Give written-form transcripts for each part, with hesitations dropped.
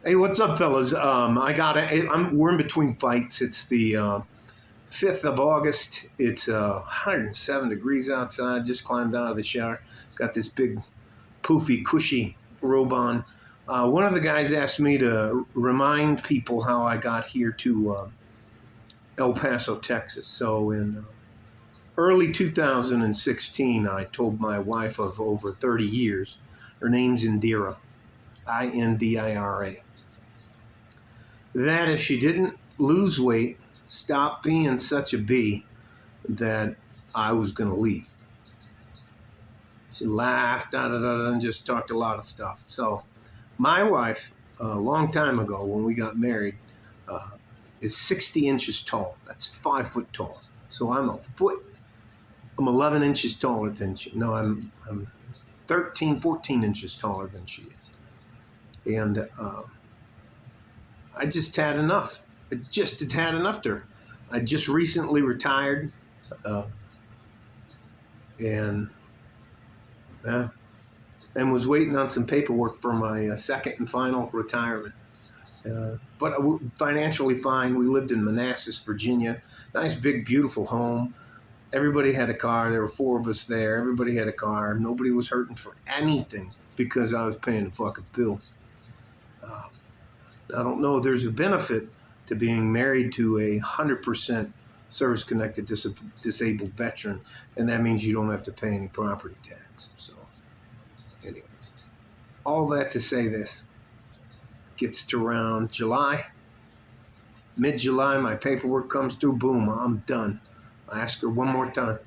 Hey, what's up, fellas? We're in between fights. It's the 5th of August. It's 107 degrees outside. Just climbed out of the shower. Got this big, poofy, cushy robe on. One of the guys asked me to remind people how I got here to El Paso, Texas. So in early 2016, I told my wife of over 30 years, her name's Indira, Indira, that if she didn't lose weight, stop being such a bee, that I was going to leave. She laughed, and just talked a lot of stuff. So my wife, a long time ago when we got married, uh, is 60 inches tall. That's 5 foot tall. So I'm 11 inches taller than she. No, I'm 13, 14 inches taller than she is. And I just had enough. I just had enough to her. I just recently retired, uh, and uh, and was waiting on some paperwork for my second and final retirement. But financially fine. We lived in Manassas, Virginia. Nice, big, beautiful home. Everybody had a car. There were four of us there. Everybody had a car. Nobody was hurting for anything because I was paying the fucking bills. Uh, I don't know. There's a benefit to being married to a 100% service-connected disabled veteran, and that means you don't have to pay any property tax. So, anyways, all that to say this. Gets to around July, mid-July, my paperwork comes through. Boom, I'm done. I asked her one more time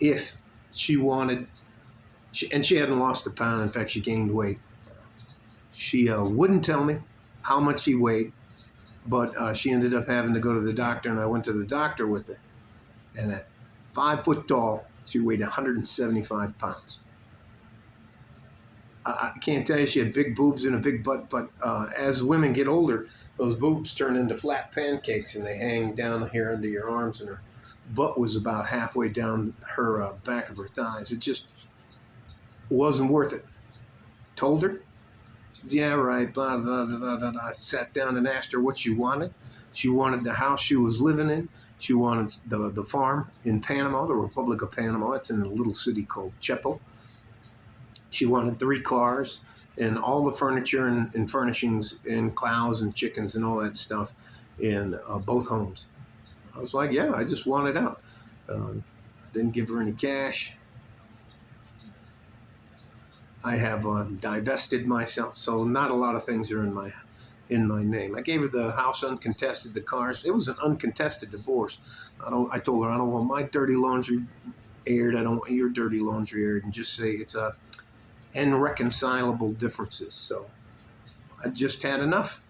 if she wanted, and she hadn't lost a pound. In fact, she gained weight. She wouldn't tell me how much she weighed, but she ended up having to go to the doctor, and I went to the doctor with her. And at 5 foot tall, she weighed 175 pounds. I can't tell you she had big boobs and a big butt, but as women get older, those boobs turn into flat pancakes and they hang down here under your arms, and her butt was about halfway down her back of her thighs. It just wasn't worth it. Told her, she said, yeah, right, blah, blah, blah, blah, blah. I sat down and asked her what she wanted. She wanted the house she was living in. She wanted the farm in Panama, the Republic of Panama. It's in a little city called Chepo. She wanted 3 cars and all the furniture and furnishings and cows and chickens and all that stuff in both homes. I was like, yeah, I just want it out. I didn't give her any cash. I have divested myself, so not a lot of things are in my name. I gave her the house uncontested, the cars. It was an uncontested divorce. I told her I don't want my dirty laundry aired. I don't want your dirty laundry aired, and just say it's a irreconcilable differences. So I just had enough.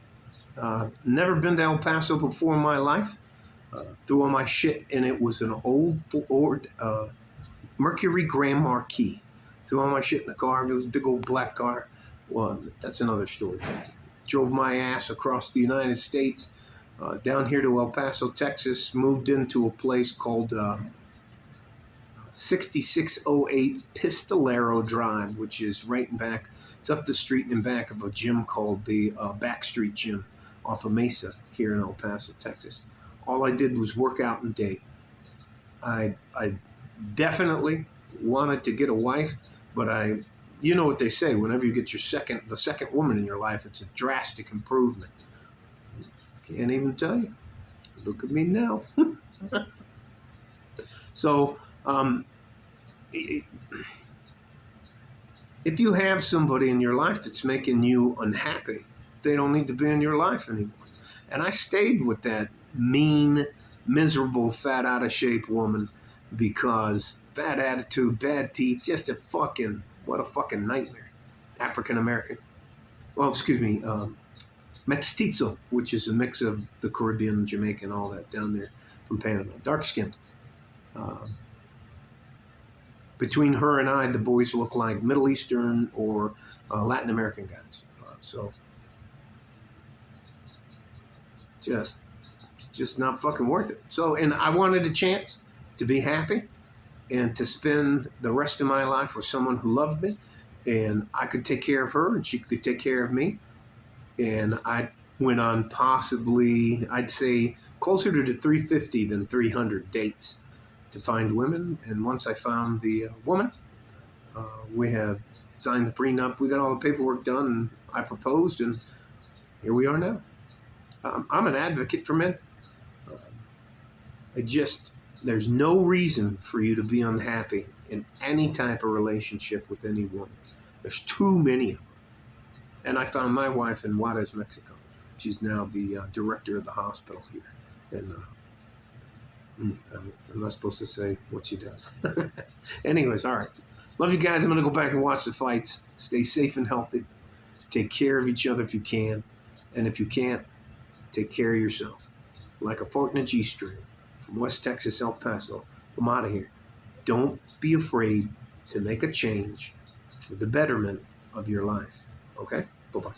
Never been to El Paso before in my life. Threw all my shit, and it was an old Ford Mercury Grand Marquis. Threw all my shit in the car. It was a big old black car. Well, that's another story. Drove my ass across the United States, down here to El Paso, Texas. Moved into a place called 6608 Pistolero Drive, which is right in back. It's up the street in back of a gym called the Backstreet Gym off of Mesa here in El Paso, Texas. All I did was work out and date. I definitely wanted to get a wife, but you know what they say, whenever you get the second woman in your life, it's a drastic improvement. Can't even tell you. Look at me now. So, if you have somebody in your life that's making you unhappy, they don't need to be in your life anymore. And I stayed with that mean, miserable, fat, out of shape woman because bad attitude, bad teeth, what a fucking nightmare. African American. Well, excuse me, mestizo, which is a mix of the Caribbean, Jamaican, all that down there from Panama. Dark skinned. Between her and I, the boys look like Middle Eastern or Latin American guys. So just not fucking worth it. So, and I wanted a chance to be happy and to spend the rest of my life with someone who loved me, and I could take care of her and she could take care of me. And I went on possibly, I'd say, closer to 350 than 300 dates to find women. And once I found the woman, we have signed the prenup. We got all the paperwork done, and I proposed, and here we are now. I'm an advocate for men. There's no reason for you to be unhappy in any type of relationship with any woman. There's too many of them. And I found my wife in Juarez, Mexico. She's now the director of the hospital here. And I'm not supposed to say what she does. Anyways, all right. Love you guys. I'm going to go back and watch the fights. Stay safe and healthy. Take care of each other if you can. And if you can't, take care of yourself. Like a fork in a G-string. From West Texas, El Paso. I'm out of here. Don't be afraid to make a change for the betterment of your life. Okay? Bye-bye.